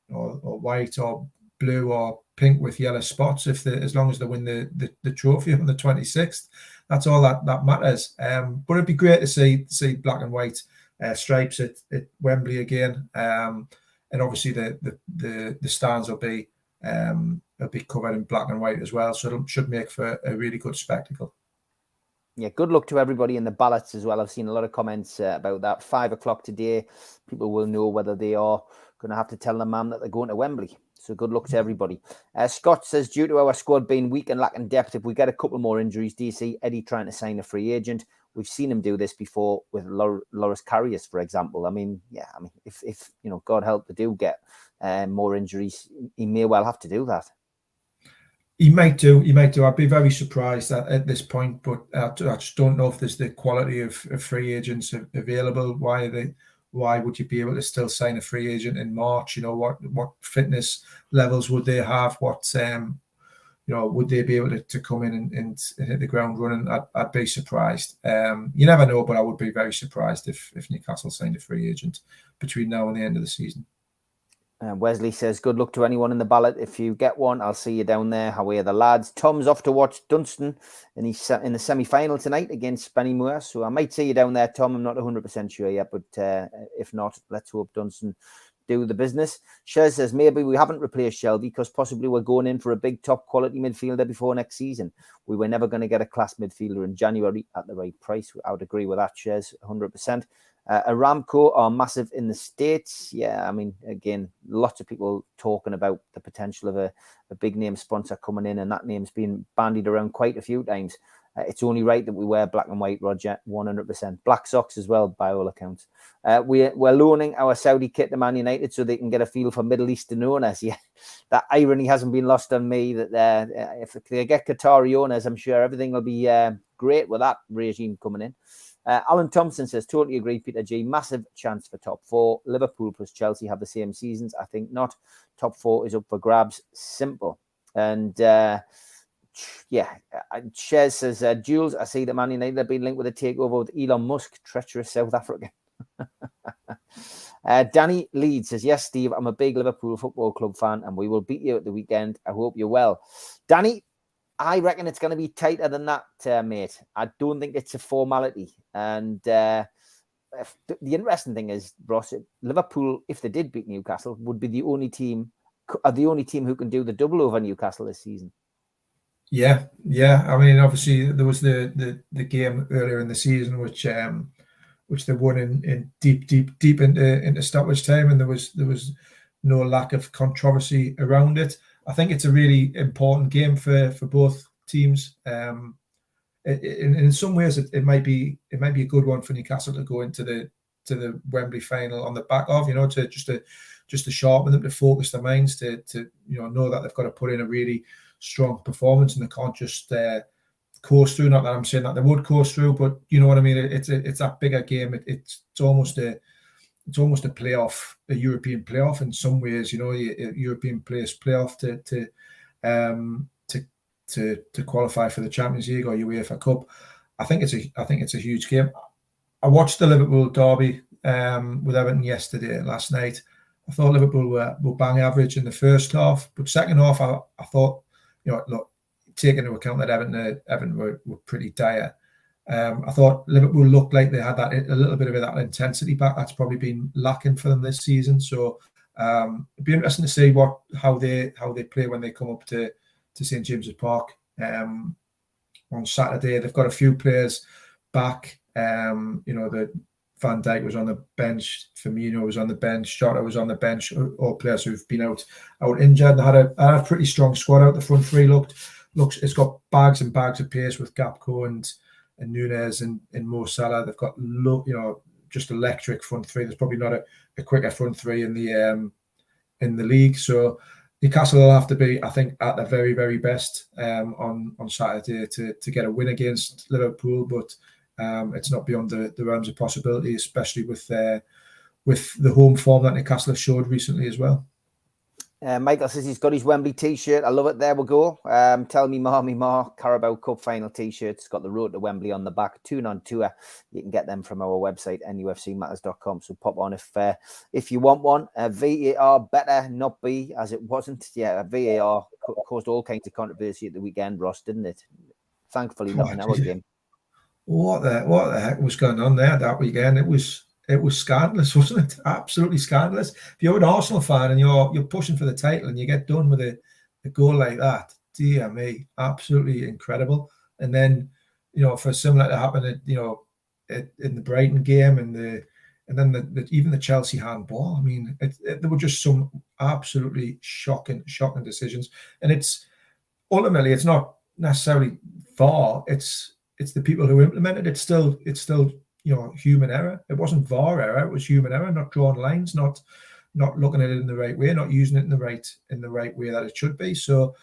white or blue or pink with yellow spots, as long as they win the trophy on the 26th. That's all that matters. But it'd be great to see black and white stripes at Wembley again. And obviously the stands will be covered in black and white as well. So it should make for a really good spectacle. Yeah, good luck to everybody in the ballots as well. I've seen a lot of comments about that. 5 o'clock today, people will know whether they are going to have to tell the man that they're going to Wembley. So good luck to everybody. Scott says, due to our squad being weak and lacking depth, if we get a couple more injuries, do you see Eddie trying to sign a free agent? We've seen him do this before with Loris Karius, for example. I mean, if you know, God help, they do get more injuries, he may well have to do that. He might do. I'd be very surprised at this point, but I just don't know if there's the quality of free agents available. Why would you be able to still sign a free agent in March? You know, what fitness levels would they have? What would they be able to come in and hit the ground running? I'd be surprised. You never know, but I would be very surprised if Newcastle signed a free agent between now and the end of the season. Wesley says, good luck to anyone in the ballot. If you get one, I'll see you down there. How are the lads? Tom's off to watch Dunstan in the semi-final tonight against Spennymoor. So I might see you down there, Tom. I'm not 100% sure yet, but if not, let's hope Dunstan do the business. Shez says, maybe we haven't replaced Shelby because possibly we're going in for a big top quality midfielder before next season. We were never going to get a class midfielder in January at the right price. I would agree with that, Shez, 100%. Aramco are massive in the States. Yeah, I mean, again, lots of people talking about the potential of a big name sponsor coming in, and that name's been bandied around quite a few times. It's only right that we wear black and white, Roger, 100%. Black socks as well, by all accounts. We're loaning our Saudi kit to Man United so they can get a feel for Middle Eastern owners. Yeah, that irony hasn't been lost on me, that if they get Qatari owners, I'm sure everything will be great with that regime coming in. Alan Thompson says, totally agree, Peter G. Massive chance for top 4. Liverpool plus Chelsea have the same seasons. I think not. Top 4 is up for grabs. Simple. And Shez says, Jules, I see that Man United have been linked with a takeover with Elon Musk, treacherous South African. Danny Leeds says, yes, Steve, I'm a big Liverpool Football Club fan and we will beat you at the weekend. I hope you're well. Danny, I reckon it's going to be tighter than that, mate. I don't think it's a formality. And the interesting thing is, Ross, Liverpool, if they did beat Newcastle, would be the only team who can do the double over Newcastle this season. Yeah. I mean, obviously there was the game earlier in the season which they won in deep into stoppage time, and there was no lack of controversy around it. I think it's a really important game for both teams. In some ways, it might be a good one for Newcastle to go into the Wembley final on the back of, to just to sharpen them, to focus their minds, to know that they've got to put in a really strong performance and they can't just coast through. Not that I'm saying that they would coast through, but you know what I mean. It's that bigger game. It's almost a playoff, a European playoff in some ways. A European players playoff to qualify for the Champions League or UEFA Cup. I think it's a huge game. I watched the Liverpool derby with Everton last night. I thought Liverpool were bang average in the first half, but second half I thought, look, taking into account that Everton were pretty dire. I thought Liverpool looked like they had a little bit of that intensity back. That's probably been lacking for them this season. So it'd be interesting to see how they play when they come up to St James's Park on Saturday. They've got a few players back. The Van Dijk was on the bench, Firmino was on the bench, Jota was on the bench. All players who've been out injured. They had a pretty strong squad out. The front three looks. It's got bags and bags of pace with Gakpo and Nunez and Mo Salah. They've got just electric front three. There's probably not a quicker front three in the league. So Newcastle will have to be, I think, at their very, very best on Saturday to get a win against Liverpool. But it's not beyond the realms of possibility, especially with the home form that Newcastle have showed recently as well. Michael says he's got his Wembley t-shirt. I love it. There we go. Tell me more. Carabao Cup final t-shirt. It's got the road to Wembley on the back. Tune on tour. You can get them from our website, nufcmatters.com. So pop on if you want one. VAR better not be, as it wasn't. Yeah, VAR caused all kinds of controversy at the weekend, Ross, didn't it? Thankfully, not in our game. What the heck was going on there that weekend? It was scandalous, wasn't it? Absolutely scandalous. If you're an Arsenal fan and you're pushing for the title and you get done with a goal like that, dear me, absolutely incredible. And then, for similar to happen at, in the Brighton game and then even the Chelsea handball. I mean, there were just some absolutely shocking decisions, and it's not necessarily VAR. It's the people who implemented it. It's still human error. It wasn't VAR error. It was human error. Not drawing lines. Not looking at it in the right way. Not using it in the right way that it should be. So,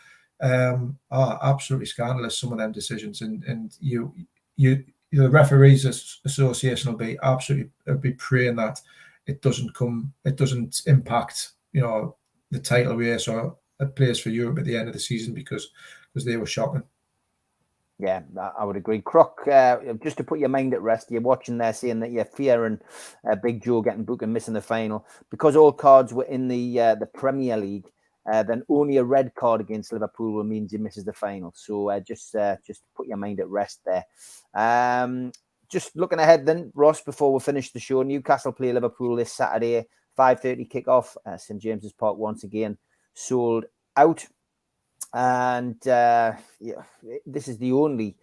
absolutely scandalous, some of them decisions. And the referees association will be absolutely praying that it doesn't impact the title race or a place for Europe at the end of the season, because they were shocking. Yeah, I would agree. Croc, just to put your mind at rest, you're watching there saying that you're fearing Big Joe getting booked and missing the final. Because all cards were in the Premier League, then only a red card against Liverpool means he misses the final. So just put your mind at rest there. Just looking ahead then, Ross, before we finish the show, Newcastle play Liverpool this Saturday, 5:30 kickoff, St James's Park once again sold out. And this is the only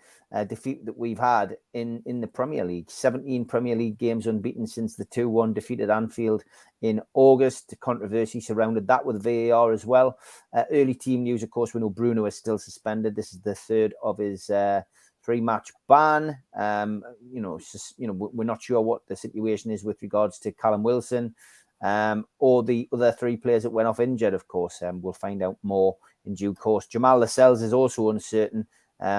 defeat that we've had in the Premier League. 17 Premier League games unbeaten since the 2-1 defeat at Anfield in August. Controversy surrounded that with VAR as well. Early team news, of course, we know Bruno is still suspended. This is the third of his 3-match ban. We're not sure what the situation is with regards to Callum Wilson or the other 3 players that went off injured, of course. We'll find out more in due course. Jamal Lascelles is also uncertain.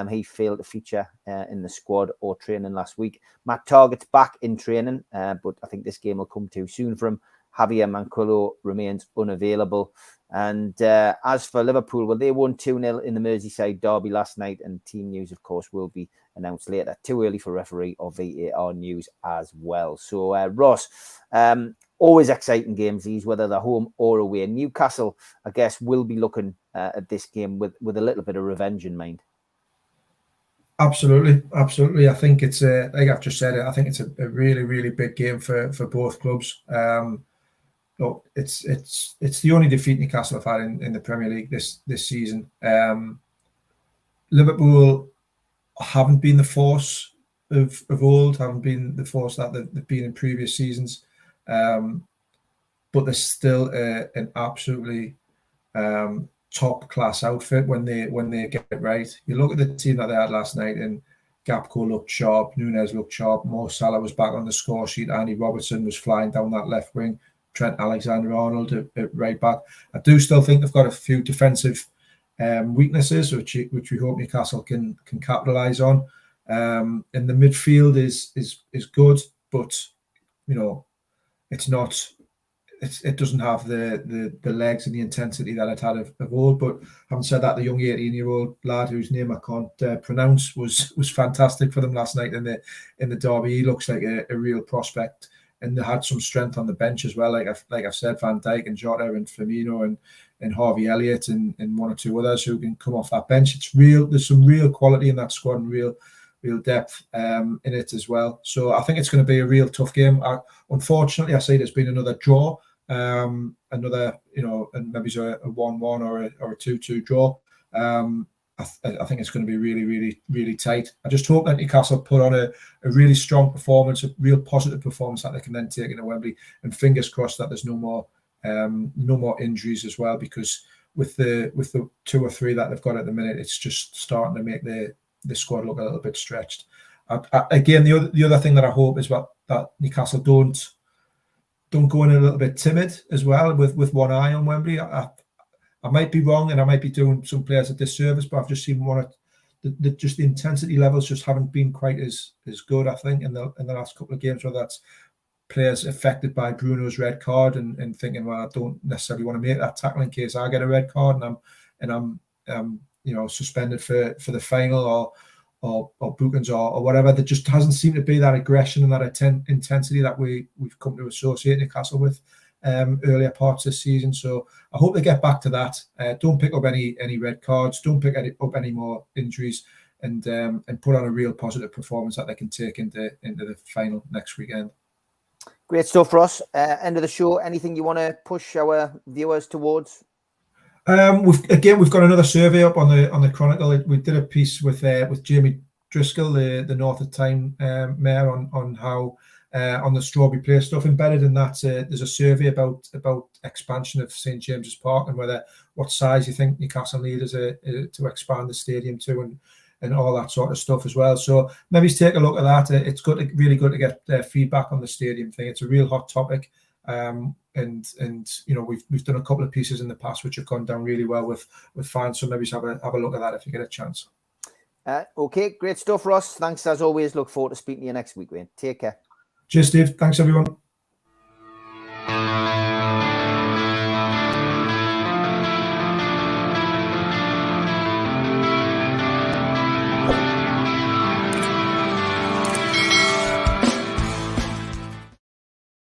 He failed to feature in the squad or training last week. Matt Targett's back in training, but I think this game will come too soon for him. Javier Manquillo remains unavailable. And as for Liverpool, well, they won 2-0 in the Merseyside derby last night, and team news, of course, will be announced later. Too early for referee or VAR news as well. So, Ross, always exciting games these, whether they're home or away. Newcastle, I guess, will be looking at this game with a little bit of revenge in mind. Absolutely. I think it's like I've just said it. I think it's a really, really big game for both clubs. Look, it's the only defeat Newcastle have had in the Premier League this season. Liverpool haven't been the force of old, haven't been the force that they've been in previous seasons. But they're still an absolutely top class outfit when they get it right. You look at the team that they had last night, and Gakpo looked sharp, Núñez looked sharp, Mo Salah was back on the score sheet, Andy Robertson was flying down that left wing, Trent Alexander-Arnold at right back. I do still think they've got a few defensive weaknesses, which we hope Newcastle can capitalise on. And the midfield is good, but it's not. It doesn't have the legs and the intensity that it had of old. But having said that, the young 18-year-old lad whose name I can't pronounce was fantastic for them last night in the derby. He looks like a real prospect, and they had some strength on the bench as well. Like I've said, Van Dijk and Jota and Firmino and Harvey Elliott and one or two others who can come off that bench. It's real. There's some real quality in that squad and real depth in it as well. So I think it's going to be a real tough game. Unfortunately, I say there's been another draw. And maybe it's a 1-1 or a 2-2 draw. I think it's going to be really, really, really tight. I just hope that Newcastle put on a really strong performance, a real positive performance that they can then take into Wembley, and fingers crossed that there's no more injuries as well, because with the 2 or 3 that they've got at the minute, it's just starting to make the squad look a little bit stretched. Again, the other thing that I hope is that Newcastle don't go in a little bit timid as well with one eye on Wembley. I might be wrong, and I might be doing some players a disservice, but I've just seen the intensity levels just haven't been quite as good, I think, in the last couple of games, whether that's players affected by Bruno's red card and thinking, well, I don't necessarily want to make that tackle in case I get a red card and I'm suspended for the final or bookings or whatever. There just hasn't seemed to be that aggression and that intensity that we've come to associate Newcastle with earlier parts this season. So I hope they get back to that. Don't pick up any red cards. Don't pick up any more injuries, and put on a real positive performance that they can take into the final next weekend. Great stuff, Ross. End of the show. Anything you want to push our viewers towards? We've got another survey up on the Chronicle. We did a piece with Jamie Driscoll, the North of Tyne mayor, on how on the Strawberry Place stuff. Embedded in that, there's a survey about expansion of St James's Park and what size you think Newcastle need to expand the stadium to, and all that sort of stuff as well. So maybe take a look at that. It's really good to get feedback on the stadium thing. It's a real hot topic. And you know, we've done a couple of pieces in the past which have gone down really well with fans. So maybe have a look at that if you get a chance. Okay, great stuff, Ross. Thanks as always. Look forward to speaking to you next week, Wayne. Take care. Cheers, Steve. Thanks, everyone.